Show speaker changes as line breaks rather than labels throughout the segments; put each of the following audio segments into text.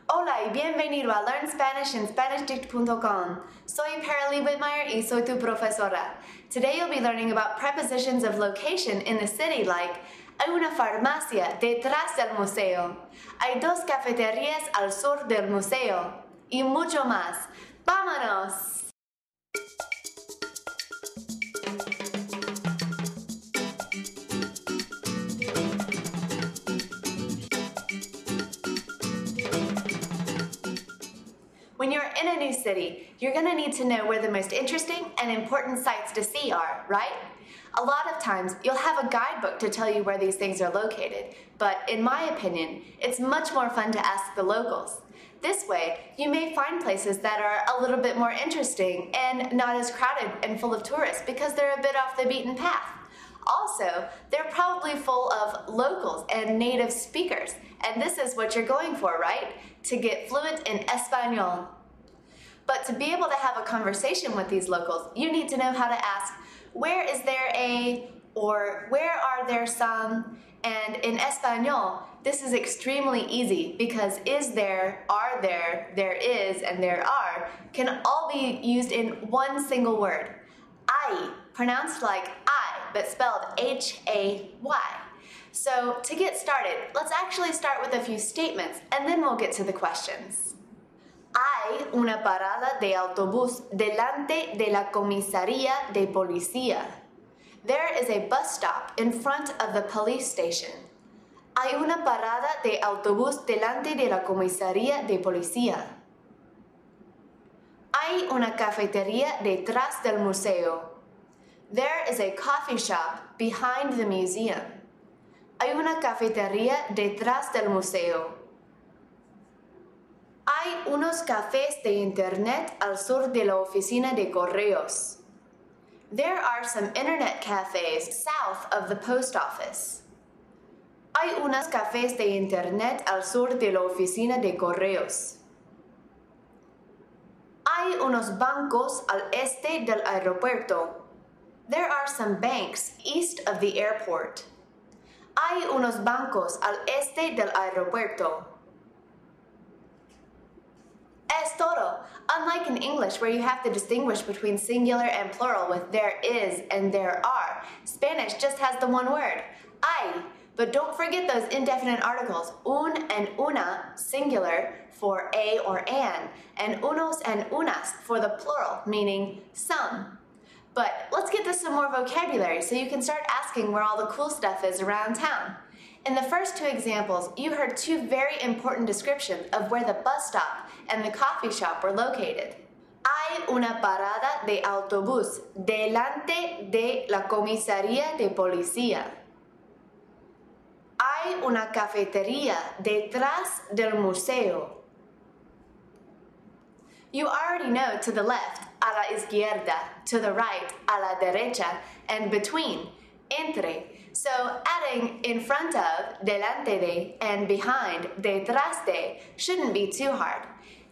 Hola y bienvenido a Learn Spanish en SpanishDict.com. Soy Paralee Whitmire y soy tu profesora. Today you'll be learning about prepositions of location in the city like hay una farmacia detrás del museo, hay dos cafeterías al sur del museo y mucho más. ¡Vámonos! When you're in a new city, you're going to need to know where the most interesting and important sights to see are, right? A lot of times, you'll have a guidebook to tell you where these things are located, but in my opinion, it's much more fun to ask the locals. This way, you may find places that are a little bit more interesting and not as crowded and full of tourists because they're a bit off the beaten path. Also, they're probably full of locals and native speakers, and this is what you're going for, right? To get fluent in Espanol. But to be able to have a conversation with these locals, you need to know how to ask, where is there a, or where are there some? And in Espanol, this is extremely easy because is there, are there is, and there are can all be used in one single word. Hay, pronounced like I, but spelled H-A-Y. So to get started, let's actually start with a few statements and then we'll get to the questions. Hay una parada de autobús delante de la comisaría de policía. There is a bus stop in front of the police station. Hay una parada de autobús delante de la comisaría de policía. Hay una cafetería detrás del museo. There is a coffee shop behind the museum. Hay una cafetería detrás del museo. Hay unos cafés de internet al sur de la oficina de correos. There are some internet cafes south of the post office. Hay unos cafés de internet al sur de la oficina de correos. Hay unos bancos al este del aeropuerto. There are some banks east of the airport. Hay unos bancos al este del aeropuerto. Es todo. Unlike in English where you have to distinguish between singular and plural with there is and there are, Spanish just has the one word, hay. But don't forget those indefinite articles, un and una, singular, for a or an, and unos and unas for the plural, meaning some. But let's get to some more vocabulary so you can start asking where all the cool stuff is around town. In the first two examples, you heard two very important descriptions of where the bus stop and the coffee shop were located. Hay una parada de autobús delante de la comisaría de policía. Hay una cafetería detrás del museo. You already know to the left, a la izquierda, to the right, a la derecha, and between, entre. So adding in front of, delante de, and behind, detrás de, shouldn't be too hard.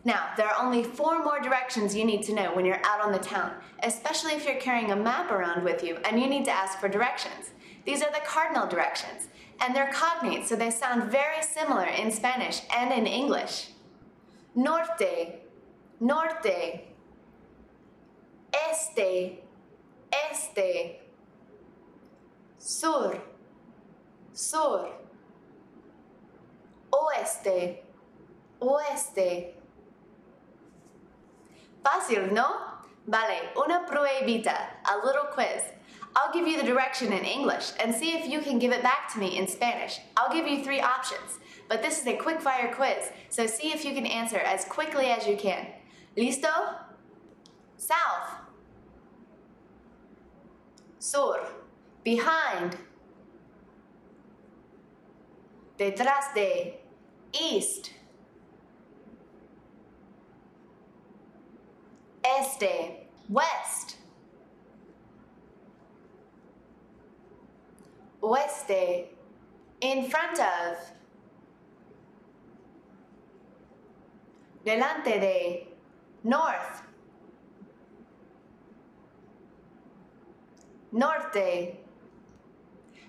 Now, there are only 4 more directions you need to know when you're out on the town, especially if you're carrying a map around with you and you need to ask for directions. These are the cardinal directions, and they're cognates, so they sound very similar in Spanish and in English. Norte, norte. Este, este. Sur, sur. Oeste, oeste. Fácil, ¿no? Vale, una pruebita, a little quiz. I'll give you the direction in English and see if you can give it back to me in Spanish. I'll give you 3 options, but this is a quick-fire quiz, so see if you can answer as quickly as you can. Listo? South. Sur. Behind. Detrás de. East. Este. West. Oeste. In front of. Delante de. North. Norte.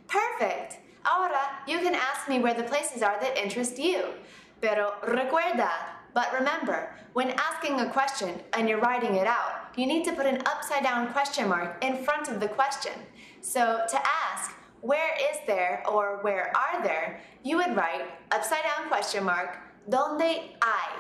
Perfect! Ahora, you can ask me where the places are that interest you. Pero recuerda, but remember, when asking a question and you're writing it out, you need to put an upside-down question mark in front of the question. So to ask, where is there or where are there, you would write upside-down question mark, ¿dónde hay?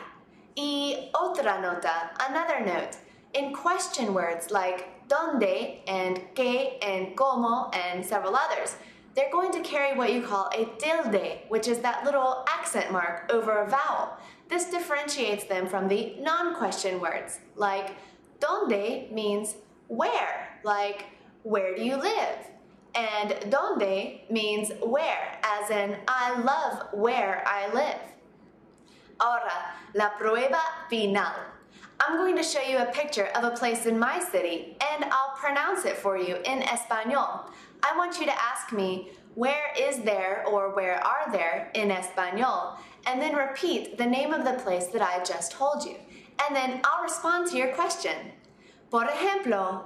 Y otra nota, another note, in question words like ¿dónde and qué and cómo and several others, they're going to carry what you call a tilde, which is that little accent mark over a vowel. This differentiates them from the non-question words, like ¿dónde means where, like where do you live? And ¿dónde means where, as in I love where I live. Ahora, la prueba final. I'm going to show you a picture of a place in my city, and I'll pronounce it for you in Español. I want you to ask me, where is there or where are there in Español, and then repeat the name of the place that I just told you. And then I'll respond to your question. Por ejemplo,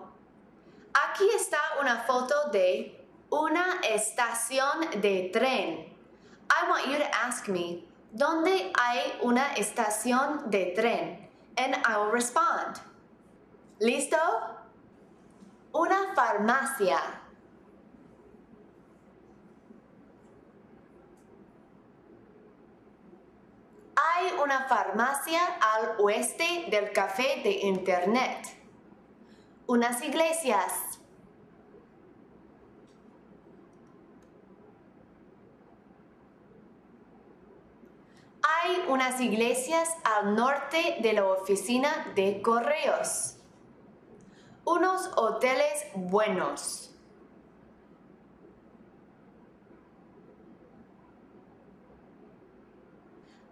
aquí está una foto de una estación de tren. I want you to ask me, ¿dónde hay una estación de tren? And I will respond. ¿Listo? Una farmacia. Hay una farmacia al oeste del café de Internet. Unas iglesias. Hay unas iglesias al norte de la oficina de correos. Unos hoteles buenos.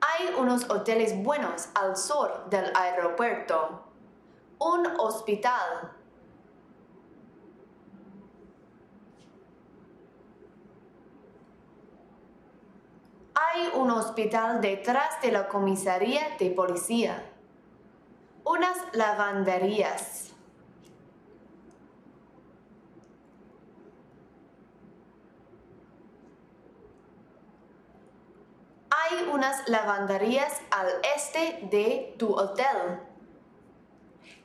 Hay unos hoteles buenos al sur del aeropuerto. Un hospital. Hay un hospital detrás de la comisaría de policía. Unas lavanderías. Hay unas lavanderías al este de tu hotel.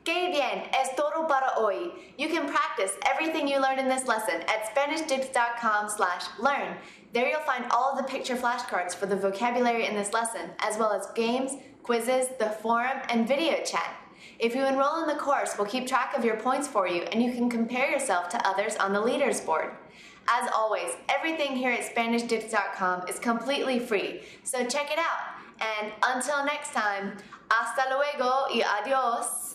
¡Qué bien! Es todo para hoy. You can practice everything you learned in this lesson at SpanishDict.com/learn. There you'll find all of the picture flashcards for the vocabulary in this lesson, as well as games, quizzes, the forum, and video chat. If you enroll in the course, we'll keep track of your points for you, and you can compare yourself to others on the leaders board. As always, everything here at SpanishDict.com is completely free, so check it out. And until next time, hasta luego y adios.